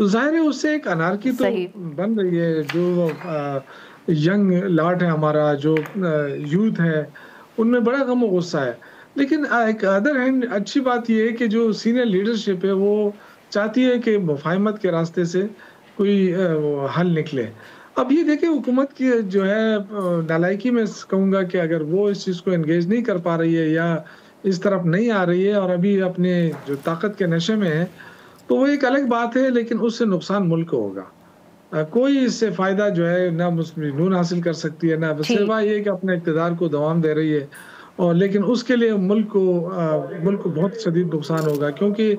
تو ظاہر ہے اس سے ایک انارکی تو بن رہی ہے. جو ینگ لاٹ ہے ہمارا, جو یوتھ ہے, ان میں بڑا غم و غصہ ہے. لیکن ایک ادر ہینڈ اچھی بات یہ ہے کہ جو سینئر لیڈرشپ ہے وہ چاہتی ہے کہ مفاہمت کے راستے سے کوئی حل نکلے. اب یہ دیکھیں حکومت کی جو ہے نالائکی میں کہوں گا کہ اگر وہ اس چیز کو انگیج نہیں کر پا رہی ہے یا اس طرف نہیں آ رہی ہے اور ابھی اپنے جو طاقت کے نشے میں ہے, تو وہ ایک الگ بات ہے, لیکن اس سے نقصان ملک کو ہوگا. کوئی اس سے فائدہ جو ہے نہ مسلم نون حاصل کر سکتی ہے, نہ سوائے یہ کہ اپنے اقتدار کو دوام دے رہی ہے. اور لیکن اس کے لیے ملک کو بہت شدید نقصان ہوگا, کیونکہ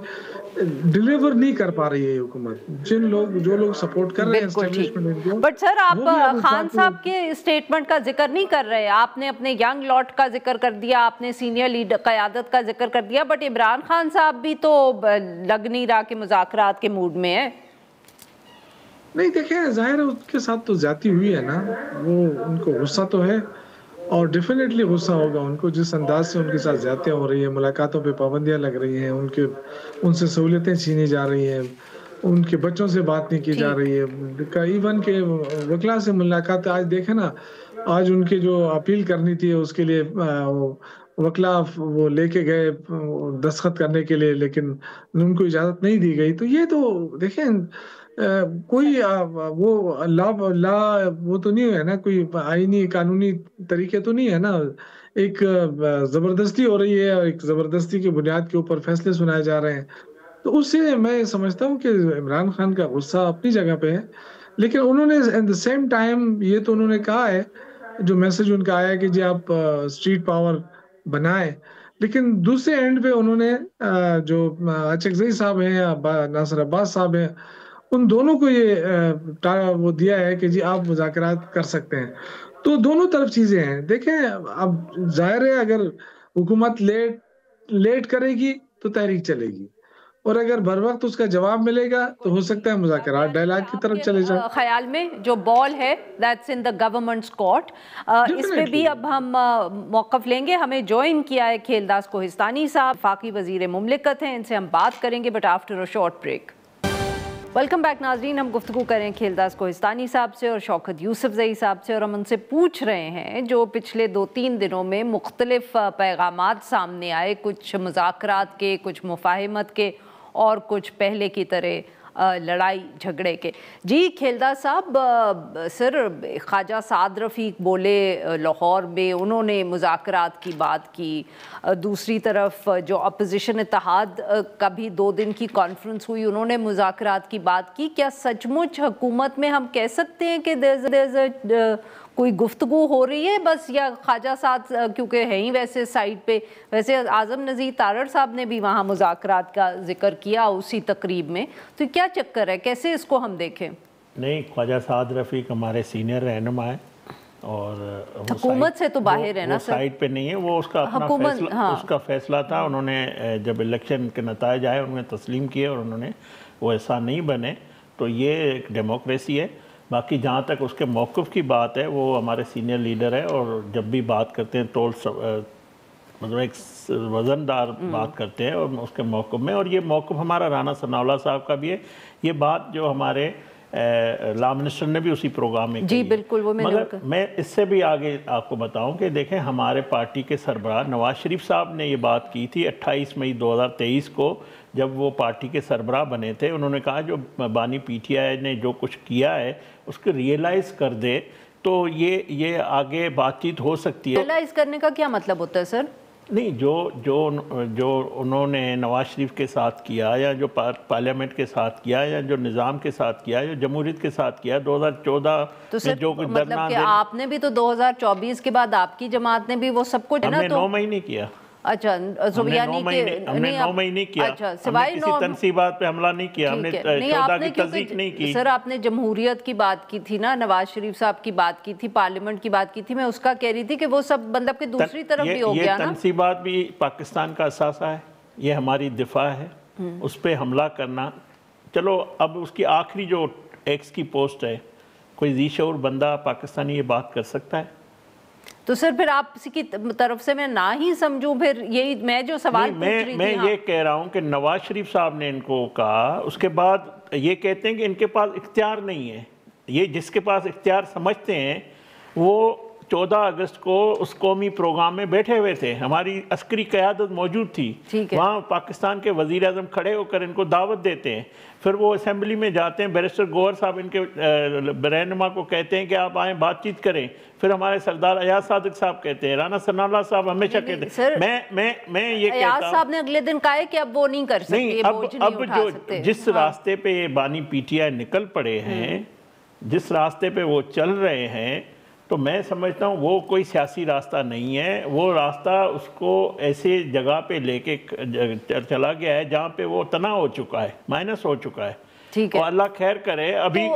ڈیلیور نہیں کر پا رہی ہے حکومت. جو لوگ سپورٹ کر رہے ہیں اسٹیبلشمنٹ کو. بٹ سر آپ خان صاحب کے اسٹیٹمنٹ کا ذکر نہیں کر رہے, آپ نے اپنے ینگ لاٹ کا ذکر کر دیا, آپ نے سینئر لیڈر قیادت کا ذکر کر دیا, بٹ عمران خان صاحب بھی تو لگ نہیں رہا کہ مذاکرات کے موڈ میں ہے. نہیں دیکھیں, ظاہر ہے اس کے ساتھ تو زیادتی ہوئی ہے نا, وہ ان کو غصہ تو ہے اور ڈیفینیٹلی غصہ ہوگا ان کو, جس انداز سے ان کے ساتھ زیادتیاں ہو رہی ہیں, ملاقاتوں پہ پابندیاں لگ رہی ہیں, ان سے سہولتیں چھینی جا رہی ہیں, ان کے بچوں سے بات نہیں کی جا رہی ہے, ایون کہ وکلا سے ملاقات. آج دیکھیں نا, آج ان کے جو اپیل کرنی تھی اس کے لیے وکلا وہ لے کے گئے دستخط کرنے کے لیے, لیکن ان کو اجازت نہیں دی گئی. تو یہ تو دیکھیں کوئی وہ وہ تو نہیں ہے نا, کوئی آئینی قانونی طریقے تو نہیں ہے نا, ایک زبردستی ہو رہی ہے اور ایک زبردستی کی بنیاد کے اوپر فیصلے سنائے جا رہے ہیں. تو اس سے میں سمجھتا ہوں کہ عمران خان کا غصہ اپنی جگہ پہ ہے, لیکن انہوں نے ایٹ دا سیم ٹائم یہ تو انہوں نے کہا ہے, جو میسج ان کا آیا ہے کہ جی آپ اسٹریٹ پاور بنائیں, لیکن دوسرے اینڈ پہ انہوں نے جو اچکزئی صاحب ہیں یا ناصر عباس صاحب ہیں, ان دونوں کو یہ وہ دیا ہے کہ جی آپ مذاکرات کر سکتے ہیں. تو دونوں طرف چیزیں ہیں. دیکھیں اب ظاہر ہے اگر حکومت لیٹ کرے گی تو تحریک چلے گی, اور اگر بر وقت اس کا جواب ملے گا تو ہو سکتا ہے مذاکرات ڈائلاگ کی طرف چلے جائیں. خیال میں جو بال ہے that's in the government's court, اس پہ بھی اب ہم موقف لیں گے. ہمیں جوائن کیا ہے کھیلداس کوہستانی صاحب, وفاقی وزیر مملکت ہیں, ان سے ہم بات کریں گے but after a short break. Welcome back ناظرین, ہم گفتگو کریں کھیلداس کوہستانی صاحب سے اور شوکت یوسفزئی صاحب سے, اور ہم ان سے پوچھ رہے ہیں جو پچھلے 2-3 دنوں میں مختلف پیغامات سامنے آئے, کچھ مذاکرات کے, کچھ مفاہمت کے, اور کچھ پہلے کی طرح لڑائی جھگڑے کے. جی کھیلداس صاحب, سر خواجہ سعد رفیق بولے لاہور میں, انہوں نے مذاکرات کی بات کی. دوسری طرف جو اپوزیشن اتحاد کا بھی 2 دن کی کانفرنس ہوئی, انہوں نے مذاکرات کی بات کی. کیا سچ مچ حکومت میں ہم کہہ سکتے ہیں کہ کوئی گفتگو ہو رہی ہے بس, یا خواجہ سعد کیونکہ ہے ہی ویسے سائٹ پہ, ویسے اعظم نذیر تارڑ صاحب نے بھی وہاں مذاکرات کا ذکر کیا اسی تقریب میں, تو کیا چکر ہے, کیسے اس کو ہم دیکھیں؟ نہیں, خواجہ سعد رفیق ہمارے سینئر رہنما ہے اور حکومت سے تو باہر ہے نا سر, سائٹ پہ نہیں ہے, وہ اس کا اپنا فیصلہ, اس کا فیصلہ تھا. انہوں نے جب الیکشن کے نتائج آئے انہوں نے تسلیم کیے اور انہوں نے وہ ایسا نہیں بنے, تو یہ ایک ڈیموکریسی ہے. باقی جہاں تک اس کے موقف کی بات ہے, وہ ہمارے سینئر لیڈر ہے اور جب بھی بات کرتے ہیں تو مطلب ایک وزندار بات کرتے ہیں اور اس کے موقف میں, اور یہ موقف ہمارا رانا ثناءاللہ صاحب کا بھی ہے. یہ بات جو ہمارے لا منسٹر نے بھی اسی پروگرام میں جی بالکل, وہ مگر میں اس سے بھی آگے آپ کو بتاؤں کہ دیکھیں ہمارے پارٹی کے سربراہ نواز شریف صاحب نے یہ بات کی تھی 28 مئی 2023 کو, جب وہ پارٹی کے سربراہ بنے تھے. انہوں نے کہا جو بانی پی ٹی آئی نے جو کچھ کیا ہے اس کو ریئلائز کر دے تو یہ آگے بات چیت ہو سکتی ہے. ریئلائز کرنے کا کیا مطلب ہوتا ہے سر؟ نہیں, جو انہوں نے نواز شریف کے ساتھ کیا یا جو پارلیمنٹ کے ساتھ کیا یا جو نظام کے ساتھ کیا یا جمہوریت کے ساتھ کیا 2014 میں جو کچھ مطلب کہ آپ نے بھی تو 2024 کے بعد آپ کی جماعت نے بھی وہ سب کچھ ہم نے 9 مہینے کیا. اچھا, یعنی کہ ہم نے 9 مہینے کیا, ہم نے کسی تنصیبات پہ حملہ نہیں کیا, ہم نے 14 کی تصدیق نہیں کی. سر آپ نے جمہوریت کی بات کی تھی نا, نواز شریف صاحب کی بات کی تھی, پارلیمنٹ کی بات کی تھی, میں اس کا کہہ رہی تھی کہ وہ سب مطلب کہ دوسری طرف بھی ہو گیا نا. یہ تنصیبات بھی پاکستان کا اثاثہ ہے, یہ ہماری دفاع ہے, اس پہ حملہ کرنا. چلو اب اس کی آخری جو ایکس کی پوسٹ ہے, کوئی ذی شعور بندہ پاکستانی یہ بات کر سکتا ہے؟ تو سر پھر آپ کی طرف سے میں نہ ہی سمجھوں, پھر یہی میں جو سوال پوچھ رہی تھی. میں یہ کہہ رہا ہوں کہ نواز شریف صاحب نے ان کو کہا, اس کے بعد یہ کہتے ہیں کہ ان کے پاس اختیار نہیں ہے. یہ جس کے پاس اختیار سمجھتے ہیں وہ 14 اگست کو اس قومی پروگرام میں بیٹھے ہوئے تھے, ہماری عسکری قیادت موجود تھی وہاں, پاکستان کے وزیر اعظم کھڑے ہو کر ان کو دعوت دیتے ہیں, پھر وہ اسمبلی میں جاتے ہیں, بیرسٹر گوہر صاحب ان کے رہنما کو کہتے ہیں کہ آپ آئیں بات چیت کریں, پھر ہمارے سردار ایاز صادق صاحب کہتے ہیں, رانا ثناء اللہ صاحب ہمیشہ کہتے ہیں. میں یہ کہتا ہوں ایاز صاحب نے اگلے دن کہا ہے کہ اب وہ نہیں کر سکتے, اب جو جس راستے پہ یہ بانی پی ٹی آئی نکل پڑے ہیں, جس راستے پہ وہ چل رہے ہیں, تو میں سمجھتا ہوں وہ کوئی سیاسی راستہ نہیں ہے. وہ راستہ اس کو ایسے جگہ پہ لے کے چلا گیا ہے جہاں پہ وہ تناؤ ہو چکا ہے, مائنس ہو چکا ہے. اور اللہ خیر کرے. ابھی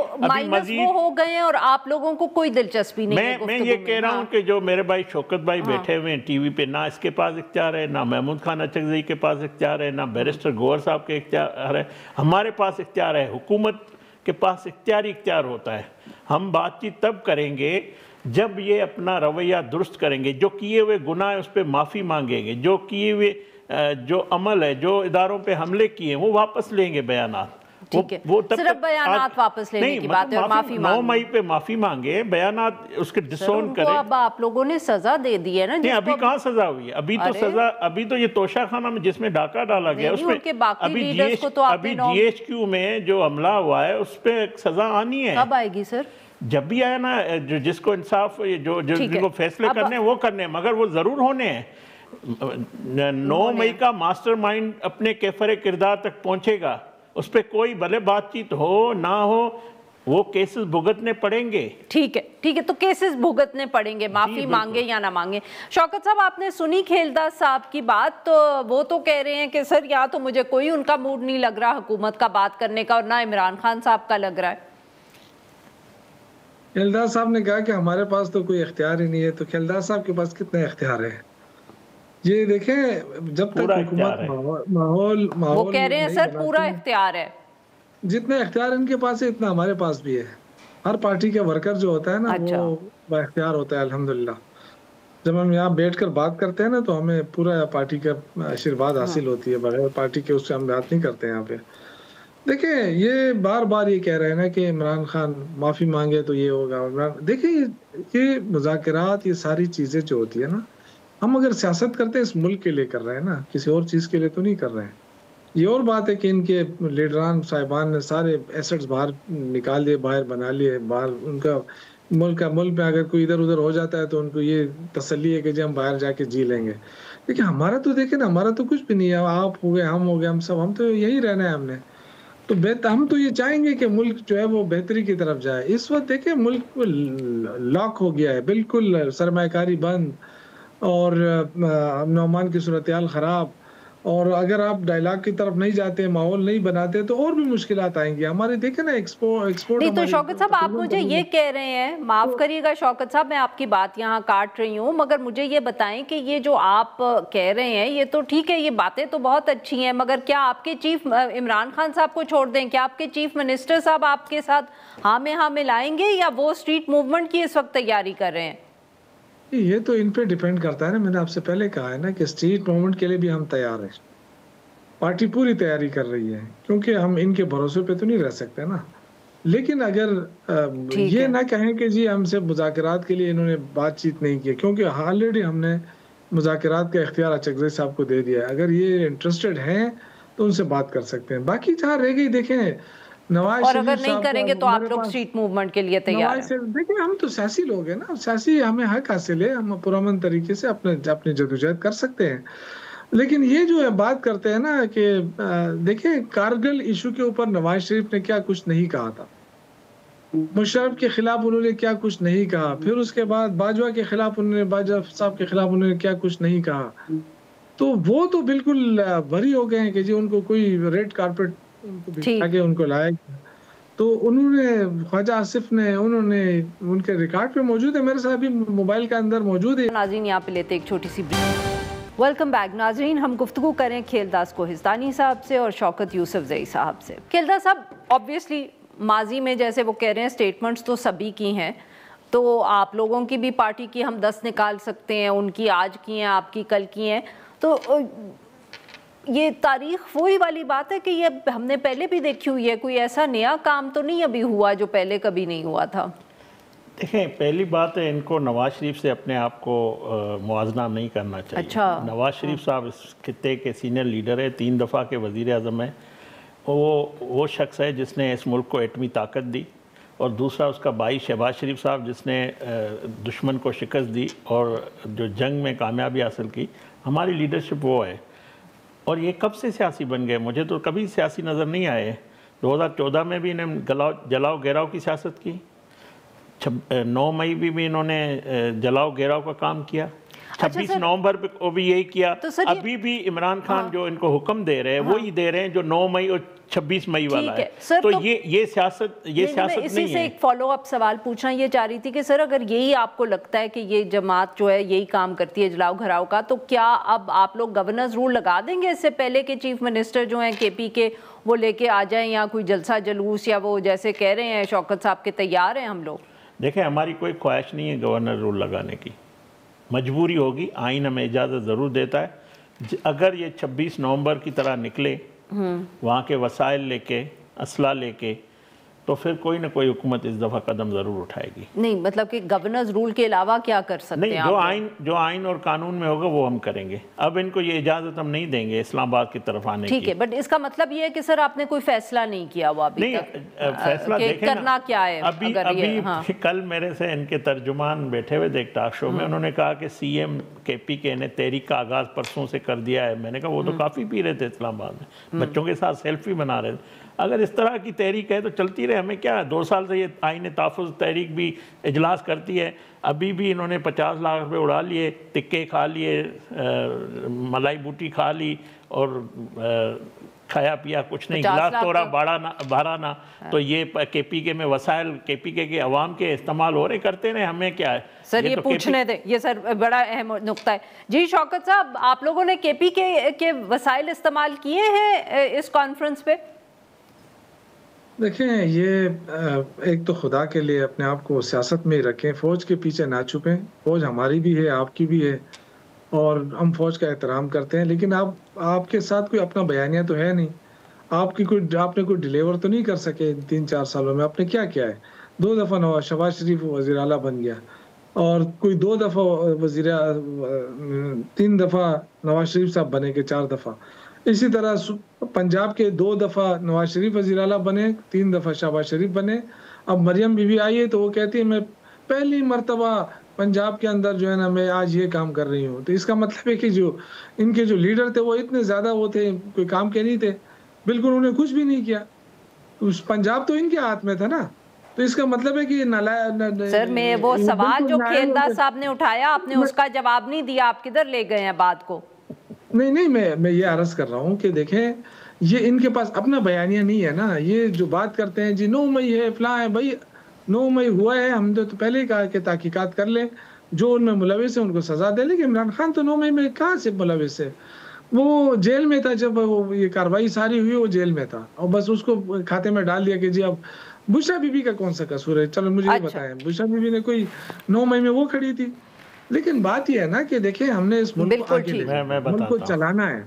مزید وہ ہو گئے ہیں اور آپ لوگوں کو کوئی دلچسپی نہیں ہے. میں یہ کہہ رہا ہوں کہ جو میرے بھائی شوکت بھائی بیٹھے ہوئے ہیں ٹی وی پہ, نہ اس کے پاس اختیار ہے, نہ محمود خان اچکزئی کے پاس اختیار ہے, نہ بیرسٹر گوہر صاحب کے اختیار ہے. ہمارے پاس اختیار ہے, حکومت کے پاس اختیاری اختیار ہوتا ہے. ہم بات چیت تب کریں گے جب یہ اپنا رویہ درست کریں گے, جو کیے ہوئے گناہ ہے اس پہ معافی مانگیں گے, جو کیے ہوئے جو عمل ہے, جو اداروں پہ حملے کیے ہیں وہ واپس لیں گے بیانات. ٹھیک ہے, صرف بیانات واپس لینے کی بات ہے اور معافی 9 مئی پہ معافی مانگے, بیانات اس کے ڈسون کریں. اب آپ لوگوں نے سزا دے دی ہے نا. نہیں, ابھی کہاں سزا ہوئی ہے, ابھی تو یہ توشہ خانہ میں جس میں ڈاکہ ڈالا گیا اس میں ابھی جی ایچ کیو میں جو حملہ ہوا ہے اس پہ سزا آنی ہے. کب آئے گی سر؟ جب بھی آیا نا, جس کو انصاف, جن کو فیصلے کرنے ہیں وہ کرنے ہیں, مگر وہ ضرور ہونے ہیں. 9 مئی کا ماسٹر مائنڈ اپنے کیفر کردار تک پہنچے گا, اس پہ کوئی بھلے بات چیت ہو نہ ہو, وہ کیسز بھگتنے پڑیں گے. ٹھیک ہے, تو کیسز بھگتنے پڑیں گے, معافی مانگے یا نہ مانگے. شوکت صاحب, آپ نے سنی کھیلداس صاحب کی بات, تو وہ تو کہہ رہے ہیں کہ سر یا تو مجھے کوئی ان کا موڈ نہیں لگ رہا حکومت کا بات کرنے کا, اور نہ عمران خان صاحب کا لگ رہا ہے. کھیلداس صاحب نے کہا کہ ہمارے پاس تو کوئی اختیار ہی نہیں ہے. تو کھیلداس صاحب کے پاس کتنے اختیار ہے؟ یہ دیکھیں, جب تک حکومت ماحول وہ کہہ رہے ہیں سر پورا اختیار ہے. جتنے اختیار ان کے پاس ہے اتنا ہمارے پاس بھی ہے. ہر پارٹی کے ورکر جو ہوتا ہے نا وہ با اختیار ہوتا ہے الحمدللہ. جب ہم یہاں بیٹھ کر بات کرتے ہیں نا تو ہمیں پورا پارٹی کا آشیرواد حاصل ہوتی ہے, بغیر پارٹی کے اس سے ہم بات نہیں کرتے یہاں پہ. دیکھیں, یہ بار بار یہ کہہ رہے ہیں نا کہ عمران خان معافی مانگے تو یہ ہوگا. دیکھیں, یہ مذاکرات, یہ ساری چیزیں جو ہوتی ہے نا, ہم اگر سیاست کرتے ہیں اس ملک کے لیے کر رہے ہیں نا, کسی اور چیز کے لیے تو نہیں کر رہے ہیں. یہ اور بات ہے کہ ان کے لیڈران صاحبان نے سارے ایسٹس باہر نکال دیے, باہر بنا لیے, باہر ان کا ملک میں اگر کوئی ادھر ادھر ہو جاتا ہے تو ان کو یہ تسلی ہے کہ جی ہم باہر جا کے جی لیں گے. لیکن ہمارا تو دیکھیں نا, ہمارا تو کچھ بھی نہیں ہے. آپ ہو گئے, ہم ہو گئے, ہم تو یہی رہنا ہے ہم نے. تو ہم تو یہ چاہیں گے کہ ملک جو ہے وہ بہتری کی طرف جائے. اس وقت دیکھیں ملک لاک ہو گیا ہے بالکل, سرمایہ کاری بند, اور امن و امان کی صورتحال خراب. اور اگر آپ ڈائلاگ کی طرف نہیں جاتے, ماحول نہیں بناتے, تو اور بھی مشکلات آئیں گی ہمارے. دیکھیں نا ایکسپورٹ نہیں. تو شوکت صاحب, آپ مجھے یہ کہہ رہے ہیں, معاف کریے گا شوکت صاحب, میں آپ کی بات یہاں کاٹ رہی ہوں, مگر مجھے یہ بتائیں کہ یہ جو آپ کہہ رہے ہیں یہ تو ٹھیک ہے, یہ باتیں تو بہت اچھی ہیں, مگر کیا آپ کے چیف عمران خان صاحب کو چھوڑ دیں, کیا آپ کے چیف منسٹر صاحب آپ کے ساتھ ہاں میں ہاں ملائیں گے, یا وہ اسٹریٹ موومنٹ کی اس وقت تیاری کر رہے ہیں؟ یہ تو ان پہ ڈیپینڈ کرتا ہے نا. میں نے آپ سے پہلے کہا ہے نا کہ اسٹریٹ موومنٹ کے لیے بھی ہم تیار ہیں. پارٹی پوری تیاری کر رہی ہے, کیونکہ ہم ان کے بھروسے پہ تو نہیں رہ سکتے نا. لیکن اگر یہ نہ کہیں کہ جی ہم سے مذاکرات کے لیے انہوں نے بات چیت نہیں کی, کیونکہ آلریڈی ہم نے مذاکرات کا اختیار اچکزئی صاحب کو دے دیا ہے. اگر یہ انٹرسٹڈ ہیں تو ان سے بات کر سکتے ہیں. باقی جہاں رہ گئی, دیکھیں نواز شریف, اور اگر نہیں کریں گے تو آپ لوگ اسٹریٹ موومنٹ کے لیے تیار ہیں. دیکھیں, ہم تو سیاسی لوگ ہیں نا, سیاسی ہمیں حق حاصل ہے, ہم پرامن طریقے سے اپنی جدوجہد کر سکتے ہیں. لیکن یہ جو ہے بات کرتے ہیں نا کہ دیکھیں کارگل ایشو کے اوپر نواز شریف نے کیا کچھ نہیں کہا تھا, مشرف کے خلاف انہوں نے کیا کچھ نہیں کہا, پھر اس کے بعد باجوہ کے خلاف باجوہ صاحب کے خلاف انہوں نے کیا کچھ نہیں کہا. تو وہ تو بالکل بری ہو گئے ہیں کہ جی ان کو کوئی ریڈ کارپیٹ ان کو بچھا کے ان کو لایا. تو انہوں نے, خواجہ آصف نے, انہوں نے ان کے ریکارڈ پہ موجود ہے, میرے ساتھ بھی موبائل کے اندر موجود ہے. ناظرین یہاں پہ لیتے ایک چھوٹی سی ویلکم بیک. ناظرین, ہم گفتگو کریں کھیلداس کوہستانی صاحب سے اور شوکت یوسفزئی صاحب سے. کھیلداس صاحب, آبویسلی ماضی میں جیسے وہ کہہ رہے ہیں سٹیٹمنٹس تو سبھی کی ہیں, تو آپ لوگوں کی بھی پارٹی کی ہم 10 نکال سکتے ہیں, ان کی آج کی ہیں, آپ کی کل کی ہیں. تو یہ تاریخ وہی والی بات ہے کہ یہ ہم نے پہلے بھی دیکھی ہوئی ہے، کوئی ایسا نیا کام تو نہیں ابھی ہوا جو پہلے کبھی نہیں ہوا تھا؟ دیکھیں پہلی بات ہے ان کو نواز شریف سے اپنے آپ کو موازنہ نہیں کرنا چاہیے۔ اچھا، نواز شریف صاحب اس خطے کے سینئر لیڈر ہے، 3 دفعہ کے وزیر اعظم ہیں، وہ شخص ہے جس نے اس ملک کو ایٹمی طاقت دی، اور دوسرا اس کا بھائی شہباز شریف صاحب جس نے دشمن کو شکست دی اور جو جنگ میں کامیابی حاصل کی۔ ہماری لیڈرشپ وہ ہے، اور یہ کب سے سیاسی بن گئے؟ مجھے تو کبھی سیاسی نظر نہیں آئے۔ 2014 میں بھی انہیں جلاؤ گھیراؤ کی سیاست کی، 9 مئی بھی انہوں نے جلاؤ گھیراؤ کا کام کیا، 26 نومبر پہ بھی یہی کیا۔ ابھی بھی عمران خان جو ان کو حکم دے رہے ہیں وہی دے رہے ہیں جو 9 مئی اور 26 مئی والا ہے۔ تو یہ سیاست نہیں ہے۔ اسی سے ایک فالو اپ سوال پوچھنا یہ چاہ رہی تھی کہ سر اگر یہی آپ کو لگتا ہے کہ یہ جماعت جو ہے یہی کام کرتی ہے جلاؤ گھراؤ کا، تو کیا اب آپ لوگ گورننس رول لگا دیں گے اس سے پہلے کہ چیف منسٹر جو ہیں کے پی کے وہ لے کے آ جائیں، یا کوئی جلسہ جلوس یا وہ جیسے کہہ رہے ہیں شوکت صاحب کے تیار ہیں ہم لوگ؟ دیکھیں ہماری کوئی خواہش نہیں ہے گورنر رول لگانے کی، مجبوری ہوگی، آئین ہمیں اجازت ضرور دیتا ہے۔ اگر یہ 26 نومبر کی طرح نکلے وہاں کے وسائل لے کے، اسلحہ لے کے، تو پھر کوئی نہ کوئی حکومت اس دفعہ قدم ضرور اٹھائے گی۔ نہیں مطلب کہ گورننس رول کے علاوہ کیا کر سکتے ہیں؟ جو آئین اور قانون میں ہوگا وہ ہم کریں گے۔ اب ان کو یہ اجازت ہم نہیں دیں گے اسلام آباد کی طرف آنے کی۔ ٹھیک ہے، بٹ اس کا مطلب یہ ہے کہ سر آپ نے کوئی فیصلہ نہیں کیا ہوا ابھی تک؟ فیصلہ دیکھیں کرنا کیا ہے؟ ابھی کل میرے سے ان کے ترجمان بیٹھے ہوئے ایک ٹاک شو میں، انہوں نے کہا کہ سی ایم کے پی کے نے تحریک کا آغاز پرسوں سے کر دیا ہے۔ میں نے کہا وہ تو کافی پی رہے تھے اسلام آباد میں، بچوں کے ساتھ سیلفی بنا رہے تھے۔ اگر اس طرح کی تحریک ہے تو چلتی رہے، ہمیں کیا ہے؟ 2 سال سے یہ آئین تحفظ تحریک بھی اجلاس کرتی ہے، ابھی بھی انہوں نے 50 لاکھ روپے اڑا لیے، ٹکے کھا لیے، ملائی بوٹی کھا لی، اور کھایا پیا کچھ نہیں، گلاس توڑا بھارا نہ۔ تو یہ کے پی کے میں وسائل کے پی کے عوام کے استعمال ہو رہے، کرتے رہے، ہمیں کیا ہے؟ سر یہ پوچھنے دیں، یہ سر بڑا اہم نقطہ ہے۔ جی شوکت صاحب، آپ لوگوں نے کے پی کے وسائل استعمال کیے ہیں اس کانفرنس پہ؟ دیکھیں یہ ایک تو خدا کے لیے اپنے آپ کو سیاست میں ہی رکھیں، فوج کے پیچھے نہ چھپیں۔ فوج ہماری بھی ہے، آپ کی بھی ہے، اور ہم فوج کا احترام کرتے ہیں، لیکن آپ کے ساتھ کوئی اپنا بیانیہ تو ہے نہیں۔ آپ نے کوئی ڈیلیور تو نہیں کر سکے 3-4 سالوں میں۔ آپ نے کیا کیا ہے؟ 2 دفعہ شہباز شریف وزیر اعلیٰ بن گیا، اور کوئی 2 دفعہ 3 دفعہ نواز شریف صاحب بنے کہ 4 دفعہ۔ اسی طرح پنجاب کے 2 دفعہ نواز شریف وزیر اعلیٰ بنے، 3 دفعہ شہباز شریف بنے۔ اب مریم بی بی آئی ہے تو وہ کہتی ہے میں پہلی مرتبہ پنجاب کے اندر جو ہے نا میں آج یہ کام کر رہی ہوں۔ تو اس کا مطلب ہے کہ جو ان کے جو لیڈر تھے وہ اتنے زیادہ وہ تھے، کوئی کام کے نہیں تھے، بالکل انہوں نے کچھ بھی نہیں کیا۔ پنجاب تو ان کے ہاتھ میں تھا نا، تو اس کا مطلب ہے کہ سر میں وہ سوال جو کھیلدار صاحب نے اٹھایا آپ نے اس کا جواب نہیں دیا، آپ کدھر لے گئے ہیں بات کو؟ نہیں میں یہ عرض کر رہا ہوں کہ دیکھیں یہ ان کے پاس اپنا بیانیہ نہیں ہے نا۔ یہ جو بات کرتے ہیں جی 9 مئی ہے فلاں ہے، بھائی 9 مئی ہوا ہے، ہم نے تو پہلے ہی کہا کہ تحقیقات کر لیں، جو ان میں ملوث ہے ان کو سزا دے لیں۔ عمران خان تو 9 مئی میں کہاں سے ملوث ہے؟ وہ جیل میں تھا جب یہ کارروائی ساری ہوئی، وہ جیل میں تھا، اور بس اس کو کھاتے میں ڈال دیا کہ جی اب بشرا بی بی کا کون سا قصور ہے؟ چلو مجھے یہ بتائیں، بشرا بی بی نے کوئی 9 مئی میں وہ کھڑی تھی؟ لیکن بات یہ ہے نا کہ دیکھیں ہم نے اس ملک کو چلانا ہے۔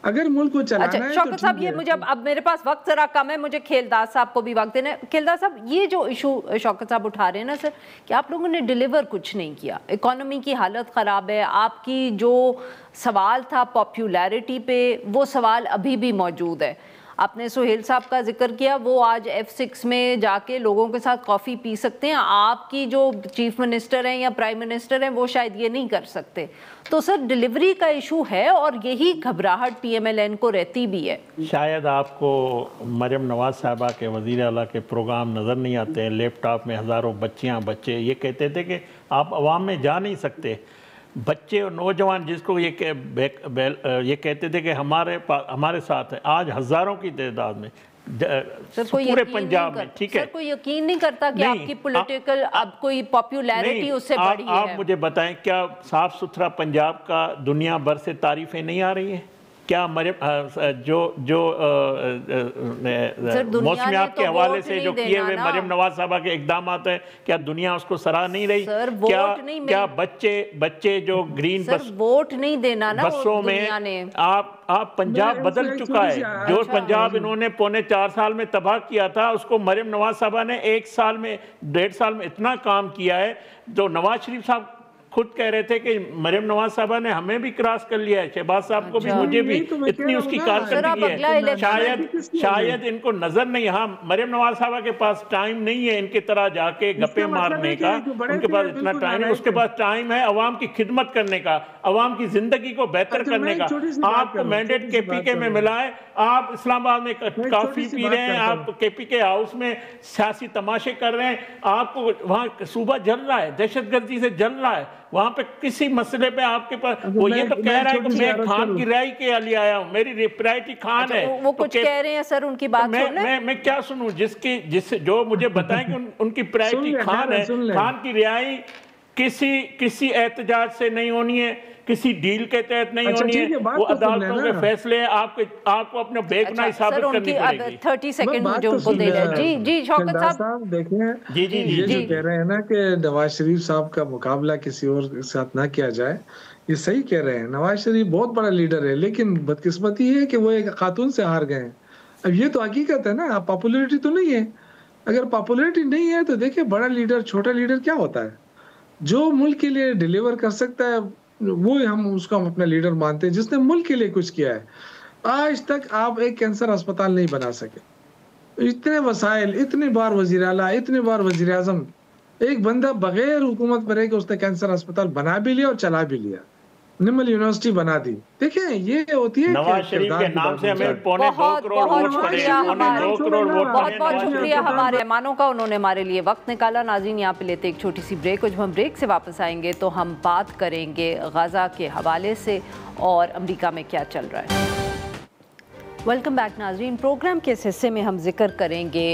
اگر ملک کو چلانا ہے شوکت صاحب، یہ مجھے اب میرے پاس وقت ذرا کم ہے، مجھے کھیلدار صاحب کو بھی وقت دینا ہے۔ کھیلدار صاحب، یہ جو ایشو شوکت صاحب اٹھا رہے ہیں نا سر، کہ آپ لوگوں نے ڈیلیور کچھ نہیں کیا، اکانومی کی حالت خراب ہے، آپ کی جو سوال تھا پاپولیرٹی پہ وہ سوال ابھی بھی موجود ہے۔ آپ نے سہیل صاحب کا ذکر کیا، وہ آج F6 میں جا کے لوگوں کے ساتھ کافی پی سکتے ہیں، آپ کی جو چیف منسٹر ہیں یا پرائم منسٹر ہیں وہ شاید یہ نہیں کر سکتے۔ تو سر ڈیلیوری کا ایشو ہے، اور یہی گھبراہٹ پی ایم ایل این کو رہتی بھی ہے۔ شاید آپ کو مریم نواز صاحبہ کے وزیر اعلیٰ کے پروگرام نظر نہیں آتے ہیں، لیپ ٹاپ میں ہزاروں بچے یہ کہتے تھے کہ آپ عوام میں جا نہیں سکتے۔ بچے اور نوجوان جس کو یہ کہتے تھے کہ ہمارے ساتھ ہے، آج ہزاروں کی تعداد میں پورے پنجاب میں، ٹھیک ہے؟ سر کوئی یقین نہیں کرتا کہ آپ کی پولیٹیکل اب کوئی پاپولیرٹی اس سے بڑھی ہے؟ آپ مجھے بتائیں، کیا صاف ستھرا پنجاب کا دنیا بھر سے تعریفیں نہیں آ رہی ہیں؟ کیا جو موسمیات کے حوالے سے جو کیے ہوئے مریم نواز صاحبہ کے اقدامات ہیں، کیا دنیا اس کو سراہ نہیں رہی؟ کیا بچے جو گرین ووٹ نہیں دینا نا بسوں میں آپ پنجاب بدل چکا ہے، جو پنجاب انہوں نے 4.25 سال میں تباہ کیا تھا، اس کو مریم نواز صاحبہ نے 1 سال میں 1.5 سال میں اتنا کام کیا ہے، جو نواز شریف صاحب خود کہہ رہے تھے کہ مریم نواز صاحبہ نے ہمیں بھی کراس کر لیا ہے، شہباز صاحب کو بھی، مجھے بھی، اتنی اس کی کارکردگی ہے، شاید ان کو نظر نہیں، ہاں مریم نواز صاحبہ کے پاس ٹائم نہیں ہے ان کی طرح جا کے گپے مارنے کا، ان کے پاس اتنا ٹائم ہے، اس کے پاس ٹائم ہے عوام کی خدمت کرنے کا، عوام کی زندگی کو بہتر کرنے کا۔ آپ کو مینڈیٹ کے پی کے میں ملا ہے، آپ اسلام آباد میں کافی پی رہے ہیں، آپ کے پی کے ہاؤس میں سیاسی تماشے کر رہے ہیں، آپ کو وہاں صوبہ جل رہا ہے، دہشت گردی سے جل رہا ہے، وہاں پہ کسی مسئلے پہ آپ کے پاس، وہ یہ تو کہہ رہا ہے کہ میں خان کی رہائی کے لیے آیا ہوں، میری پرائرٹی خان ہے۔ وہ کچھ کہہ رہے ہیں سر، ان کی بات سنیں۔ میں کیا سنوں، جو مجھے بتائیں کہ ان کی پرائرٹی خان ہے، خان کی رہائی کسی احتجاج سے نہیں ہونی ہے، کسی ڈیل کے تحت نہیں ہونی ہے، وہ عدالتوں کے فیصلے ہیں، آپ کو اپنے بے گناہی ثابت کرنی پڑے گی۔ 30 سیکنڈ جو ان کو دے رہے ہیں۔ جی شوکت صاحب دیکھیں، یہ جو کہہ رہے ہیں نا کہ نواز شریف صاحب کا مقابلہ کسی اور کے ساتھ نہ کیا جائے، یہ صحیح کہہ رہے ہیں۔ نواز شریف بہت بڑا لیڈر ہے، لیکن بدقسمتی یہ ہے کہ وہ ایک خاتون سے ہار گئے ہیں۔ اب یہ تو حقیقت ہے نا، پاپولیرٹی تو نہیں ہے۔ اگر پاپولیرٹی نہیں ہے تو دیکھیں، بڑا لیڈر چھوٹا لیڈر کیا ہوتا ہے؟ جو ملک کے لیے ڈیلیور کر سکتا ہے وہ ہم اس کو اپنا لیڈر مانتے ہیں، جس نے ملک کے لیے کچھ کیا ہے۔ آج تک آپ ایک کینسر اسپتال نہیں بنا سکے، اتنے وسائل، اتنی بار وزیر اعلیٰ، اتنی بار وزیر اعظم، ایک بندہ بغیر حکومت پر ہے کہ اس نے کینسر اسپتال بنا بھی لیا اور چلا بھی لیا، نمل یونیورسٹی بنا دی۔ دیکھیں یہ ہوتی ہے نواز شریف کے نام سے ہمیں 2.25 کروڑ ووٹ پڑے ہیں، 2.25 کروڑ ووٹ پڑے ہیں۔ بہت شکریہ ہمارے مہمانوں کا، انہوں نے ہمارے لیے وقت نکالا۔ ناظرین یہاں پہ لیتے ایک چھوٹی سی بریک، اور جب ہم بریک سے واپس آئیں گے تو ہم بات کریں گے غزہ کے حوالے سے اور امریکہ میں کیا چل رہا ہے۔ ویلکم بیک ناظرین، پروگرام کے اس حصے میں ہم ذکر کریں گے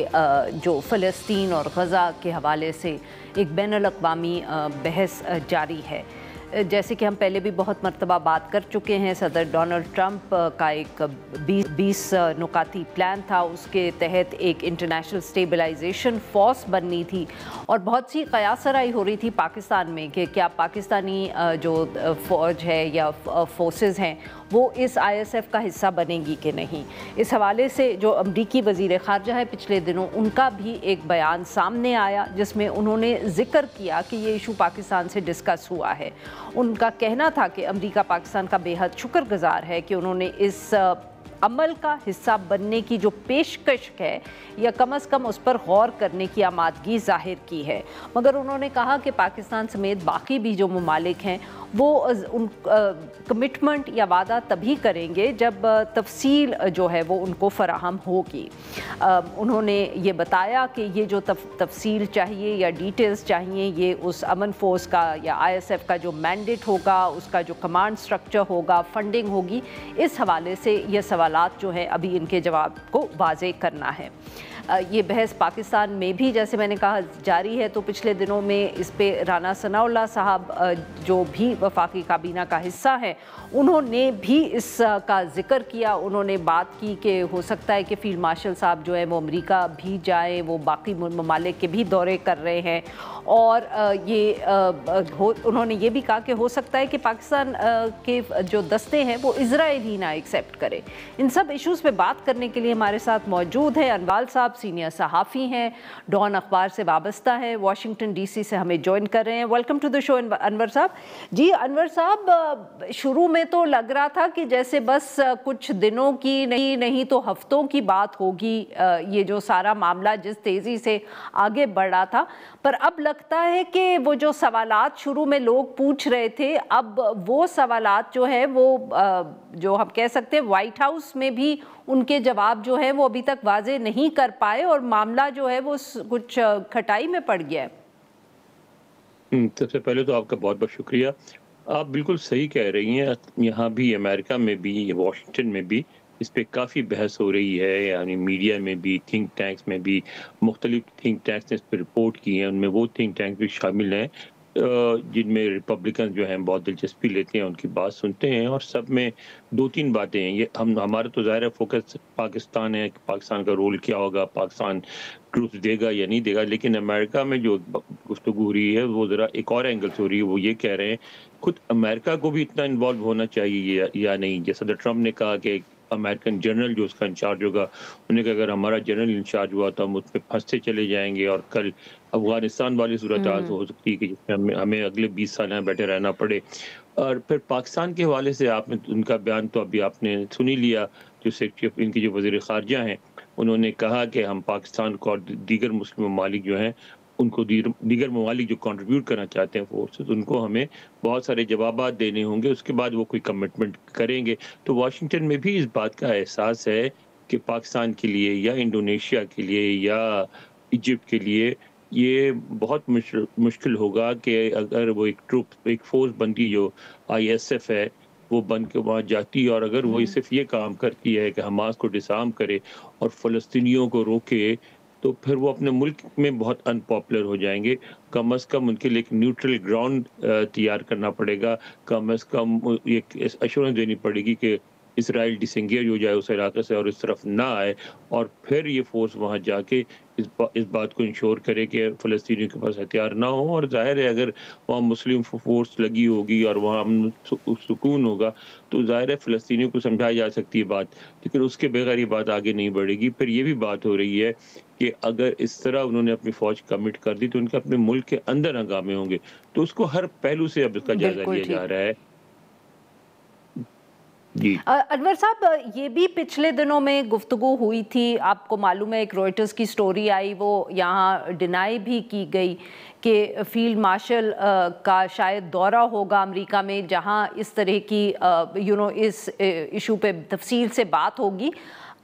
جو فلسطین اور غزہ کے حوالے سے ایک بین الاقوامی بحث جاری ہے۔ جیسے کہ ہم پہلے بھی بہت مرتبہ بات کر چکے ہیں، صدر ڈونلڈ ٹرمپ کا ایک 20 نکاتی پلان تھا، اس کے تحت ایک انٹرنیشنل سٹیبلائزیشن فورس بننی تھی، اور بہت سی قیاس آرائی ہو رہی تھی پاکستان میں کہ کیا پاکستانی جو فوج ہے یا فورسز ہیں وہ اس ISF کا حصہ بنے گی کہ نہیں۔ اس حوالے سے جو امریکی وزیر خارجہ ہے پچھلے دنوں، ان کا بھی ایک بیان سامنے آیا جس میں انہوں نے ذکر کیا کہ یہ ایشو پاکستان سے ڈسکس ہوا ہے۔ ان کا کہنا تھا کہ امریکہ پاکستان کا بے حد شکر گزار ہے کہ انہوں نے اس عمل کا حصہ بننے کی جو پیشکش ہے یا کم از کم اس پر غور کرنے کی آمادگی ظاہر کی ہے، مگر انہوں نے کہا کہ پاکستان سمیت باقی بھی جو ممالک ہیں وہ ان کمٹمنٹ یا وعدہ تبھی کریں گے جب تفصیل جو ہے وہ ان کو فراہم ہوگی۔ انہوں نے یہ بتایا کہ یہ جو تفصیل چاہیے یا ڈیٹیلز چاہیے، یہ اس امن فورس کا یا ISF کا جو مینڈیٹ ہوگا، اس کا جو کمانڈ سٹرکچر ہوگا، فنڈنگ ہوگی، اس حوالے سے یہ سوالات جو ہیں ابھی ان کے جواب کو واضح کرنا ہے۔ یہ بحث پاکستان میں بھی جیسے میں نے کہا جاری ہے، تو پچھلے دنوں میں اس پہ رانا ثناء اللہ صاحب جو بھی وفاقی کابینہ کا حصہ ہیں، انہوں نے بھی اس کا ذکر کیا۔ انہوں نے بات کی کہ ہو سکتا ہے کہ فیلڈ مارشل صاحب جو ہے وہ امریکہ بھی جائیں، وہ باقی ممالک کے بھی دورے کر رہے ہیں، اور انہوں نے یہ بھی کہا کہ ہو سکتا ہے کہ پاکستان کے جو دستے ہیں وہ اسرائیل ہی نہ ایکسیپٹ کرے۔ ان سب ایشوز پہ بات کرنے کے لیے ہمارے ساتھ موجود ہیں انوال صاحب، سینئر صحافی ہیں، ڈان اخبار سے وابستہ ہیں، واشنگٹن ڈی سی سے ہمیں جوائن کر رہے ہیں۔ ویلکم ٹو دی شو انور صاحب۔ جی انور صاحب، شروع میں تو لگ رہا تھا کہ جیسے بس کچھ دنوں کی نہیں تو ہفتوں کی بات ہوگی، یہ جو سارا معاملہ جس تیزی سے آگے بڑھ رہا تھا، پر اب لگتا ہے کہ وہ جو سوالات شروع میں لوگ پوچھ رہے تھے، اب وہ سوالات جو ہے وہ جو ہم کہہ سکتے ہیں وائٹ ہاؤس میں بھی ان کے جواب جو ہے وہ ابھی تک واضح نہیں کر پائے، اور معاملہ جو ہے وہ کچھ کھٹائی میں پڑ گیا ہے۔ سب سے پہلے تو آپ کا بہت بہت شکریہ۔ آپ بالکل صحیح کہہ رہی ہیں، یہاں بھی امریکہ میں بھی، واشنگٹن میں بھی اس پہ کافی بحث ہو رہی ہے، یعنی میڈیا میں بھی، تھنک ٹینکس میں بھی، مختلف تھنک ٹینکس نے اس پہ رپورٹ کی ہیں، ان میں وہ تھنک ٹینک بھی شامل ہیں جن میں ریپبلکن جو ہیں بہت دلچسپی لیتے ہیں، ان کی بات سنتے ہیں، اور سب میں 2-3 باتیں ہیں. یہ ہمارا تو ظاہر ہے فوکس پاکستان ہے کہ پاکستان کا رول کیا ہوگا، پاکستان ٹروپ دے گا یا نہیں دے گا. لیکن امریکہ میں جو گفتگو ہو رہی ہے وہ ذرا ایک اور اینگل سے ہو رہی ہے. وہ یہ کہہ رہے ہیں خود امریکہ کو بھی اتنا انوالو ہونا چاہیے یا نہیں. جیسا صدر ٹرمپ نے کہا کہ امریکن جنرل جو اس کا انچارج ہوگا، انہیں کہ اگر ہمارا جنرل انچارج ہوا تو ہم اس پہ پھنستے چلے جائیں گے، اور کل افغانستان والی صورتحال ہو سکتی ہے کہ جس میں ہمیں اگلے 20 سال یہاں بیٹھے رہنا پڑے. اور پھر پاکستان کے حوالے سے آپ نے ان کا بیان تو ابھی آپ نے سن ہی لیا. جو ان کی جو وزیر خارجہ ہیں، انہوں نے کہا کہ ہم پاکستان کو اور دیگر مسلم ممالک جو ہیں ان کو دیگر ممالک جو کنٹریبیوٹ کرنا چاہتے ہیں فورسز، ان کو ہمیں بہت سارے جوابات دینے ہوں گے، اس کے بعد وہ کوئی کمٹمنٹ کریں گے. تو واشنگٹن میں بھی اس بات کا احساس ہے کہ پاکستان کے لیے یا انڈونیشیا کے لیے یا ایجپٹ کے لیے یہ بہت مشکل ہوگا کہ اگر وہ ایک فورس بنتی جو ISF ہے وہ بن کے وہاں جاتی ہے، اور اگر وہ صرف یہ کام کرتی ہے کہ حماس کو ڈسارم کرے اور فلسطینیوں کو روکے، تو پھر وہ اپنے ملک میں بہت ان پاپولر ہو جائیں گے. کم از کم ان کے لیے ایک نیوٹرل گراؤنڈ تیار کرنا پڑے گا. کم از کم ایک ایشورنس دینی پڑے گی کہ اسرائیل ڈس انگیج ہو جائے اس علاقے سے اور اس طرف نہ آئے، اور پھر یہ فورس وہاں جا کے اس بات کو انشور کرے کہ فلسطینیوں کے پاس ہتھیار نہ ہو. اور ظاہر ہے اگر وہاں مسلم فورس لگی ہوگی اور وہاں سکون ہوگا تو ظاہر ہے فلسطینیوں کو سمجھائی جا سکتی ہے بات، لیکن اس کے بغیر یہ بات آگے نہیں بڑھے گی. پھر یہ بھی بات ہو رہی ہے کہ اگر اس طرح انہوں نے اپنی فوج کمٹ کر دی تو ان کے اپنے ملک کے اندر ہنگامے ہوں گے. تو اس کو ہر پہلو سے اب اس کا جائزہ لیا جا رہا ہے. جی انور صاحب، یہ بھی پچھلے دنوں میں گفتگو ہوئی تھی، آپ کو معلوم ہے ایک روئٹرز کی سٹوری آئی، وہ یہاں ڈینائی بھی کی گئی کہ فیلڈ مارشل کا شاید دورہ ہوگا امریکہ میں جہاں اس طرح کی اس ایشو پہ تفصیل سے بات ہوگی.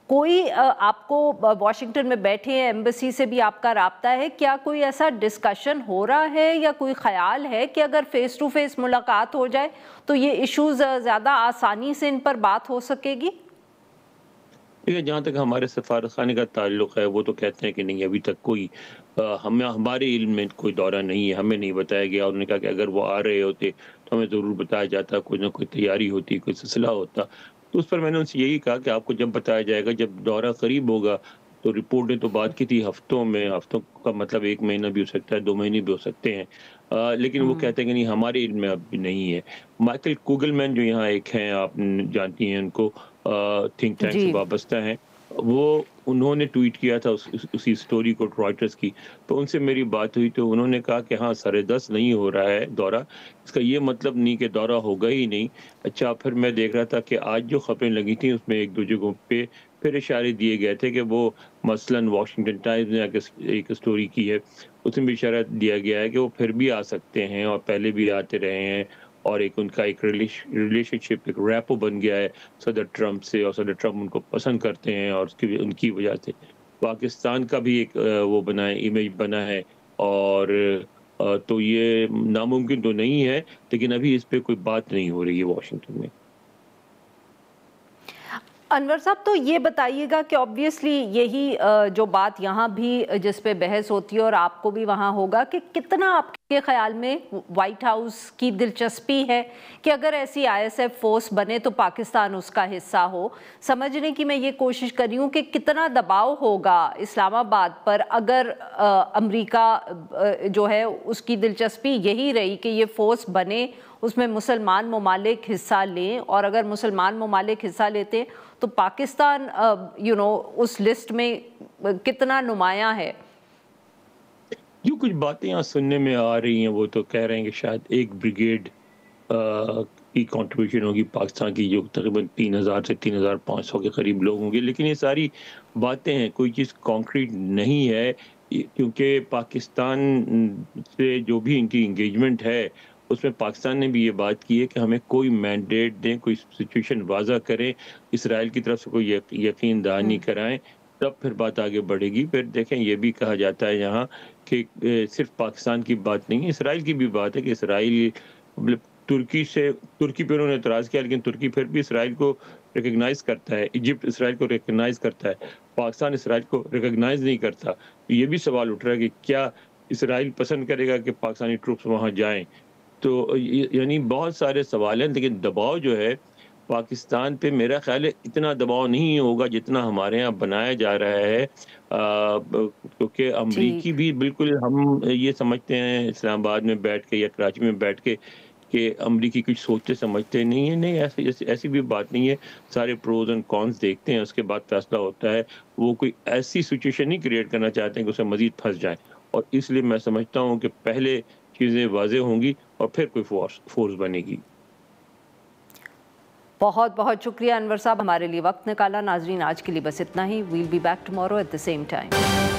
کوئی آپ کو واشنگٹن میں بیٹھے ہیں، ایمبیسی سے بھی آپ کا رابطہ ہے، کیا کوئی ایسا ڈسکشن ہو رہا ہے یا کوئی خیال ہے کہ اگر فیس ٹو فیس ملاقات ہو جائے تو یہ ایشوز زیادہ آسانی سے ان پر بات ہو سکے گی؟ جہاں تک ہمارے سفارت خانے کا تعلق ہے وہ تو کہتے ہیں کہ نہیں، ابھی تک کوئی ہمارے علم میں کوئی دورہ نہیں ہے، ہمیں نہیں بتایا گیا. انہوں نے کہا کہ اگر وہ آ رہے ہوتے تو ہمیں ضرور بتایا جاتا، کوئی نہ کوئی تیاری ہوتی، کوئی سلسلہ ہوتا. تو اس پر میں نے ان سے یہی کہا کہ آپ کو جب بتایا جائے گا، جب دورہ قریب ہوگا. تو رپورٹ نے تو بات کی تھی ہفتوں کا مطلب 1 مہینہ بھی ہو سکتا ہے، 2 مہینے بھی ہو سکتے ہیں. لیکن وہ کہتے ہیں کہ نہیں، ہمارے علم میں اب بھی نہیں ہے. مائیکل کوگل مین جو یہاں ایک ہیں، آپ جانتی ہیں ان کو، تھنک ٹینک سے وابستہ ہیں، انہوں نے ٹویٹ کیا تھا اسی سٹوری کو، رائٹرز کی. تو ان سے میری بات ہوئی تو انہوں نے کہا کہ ہاں 10:30 نہیں ہو رہا ہے دورہ، اس کا یہ مطلب نہیں کہ دورہ ہوگا ہی نہیں. اچھا، پھر میں دیکھ رہا تھا کہ آج جو خبریں لگی تھیں اس میں 1-2 جگہوں پہ پھر اشارے دیے گئے تھے کہ وہ مثلاً واشنگٹن ٹائمز نے ایک سٹوری کی ہے، اس میں بھی اشارہ دیا گیا ہے کہ وہ پھر بھی آ سکتے ہیں اور پہلے بھی آتے رہے ہیں، اور ان کا ایک ریلیشن شپ، ایک ریپو بن گیا ہے صدر ٹرمپ سے، اور صدر ٹرمپ ان کو پسند کرتے ہیں، اور ان کی وجہ سے پاکستان کا بھی ایک وہ بنا ہے، امیج بنا ہے. اور تو یہ ناممکن تو نہیں ہے، لیکن ابھی اس پہ کوئی بات نہیں ہو رہی ہے واشنگٹن میں. انور صاحب، تو یہ بتائیے گا کہ obviously یہی جو بات یہاں بھی جس پہ بحث ہوتی ہے اور آپ کو بھی وہاں ہوگا، کہ کتنا آپ کے خیال میں وائٹ ہاؤس کی دلچسپی ہے کہ اگر ایسی ISF فورس بنے تو پاکستان اس کا حصہ ہو. سمجھنے کی میں یہ کوشش کر رہی ہوں کہ کتنا دباؤ ہوگا اسلام آباد پر اگر امریکہ جو ہے اس کی دلچسپی یہی رہی کہ یہ فورس بنے، اس میں مسلمان ممالک حصہ لیں، اور اگر مسلمان ممالک حصہ لیتے تو پاکستان اس لسٹ میں کتنا نمایاں ہے. جو کچھ باتیں یہاں سننے میں آ رہی ہیں وہ تو کہہ رہے ہیں کہ شاید 1 بریگیڈ کی کنٹریبیوشن ہوگی پاکستان کی، جو تقریباً 3000 سے 3500 کے قریب لوگ ہوں گے. لیکن یہ ساری باتیں ہیں، کوئی چیز کانکریٹ نہیں ہے، کیونکہ پاکستان سے جو بھی ان کی انگیجمنٹ ہے اس میں پاکستان نے بھی یہ بات کی ہے کہ ہمیں کوئی مینڈیٹ دیں، کوئی سچویشن واضح کریں، اسرائیل کی طرف سے کوئی یقین دہانی کرائیں، تب پھر بات آگے بڑھے گی. پھر دیکھیں، یہ بھی کہا جاتا ہے یہاں کہ صرف پاکستان کی بات نہیں ہے، اسرائیل کی بھی بات ہے کہ اسرائیل ترکی پہ انہوں نے اعتراض کیا، لیکن ترکی پھر بھی اسرائیل کو ریکگنائز کرتا ہے، ایجپٹ اسرائیل کو ریکگنائز کرتا ہے، پاکستان اسرائیل کو ریکگنائز نہیں کرتا. یہ بھی سوال اٹھ رہا ہے کہ کیا اسرائیل پسند کرے گا کہ پاکستانی ٹروپس وہاں جائیں. تو یعنی بہت سارے سوال ہیں، لیکن دباؤ جو ہے پاکستان پہ میرا خیال ہے اتنا دباؤ نہیں ہوگا جتنا ہمارے ہاں بنایا جا رہا ہے، کیونکہ امریکی بھی بالکل ہم یہ سمجھتے ہیں اسلام آباد میں بیٹھ کے یا کراچی میں بیٹھ کے کہ امریکی کچھ سوچتے سمجھتے نہیں ہیں. نہیں، ایسی بھی بات نہیں ہے. سارے پروز اینڈ کونس دیکھتے ہیں، اس کے بعد فیصلہ ہوتا ہے. وہ کوئی ایسی سچویشن نہیں کریٹ کرنا چاہتے ہیں کہ اسے مزید پھنس جائیں، اور اس لیے میں سمجھتا ہوں کہ پہلے چیزیں واضح ہوں گی اور پھر کوئی فورس بنے گی. بہت بہت شکریہ انور صاحب، ہمارے لیے وقت نکالا. ناظرین آج کے لیے بس اتنا ہی. We'll be back tomorrow at the same time.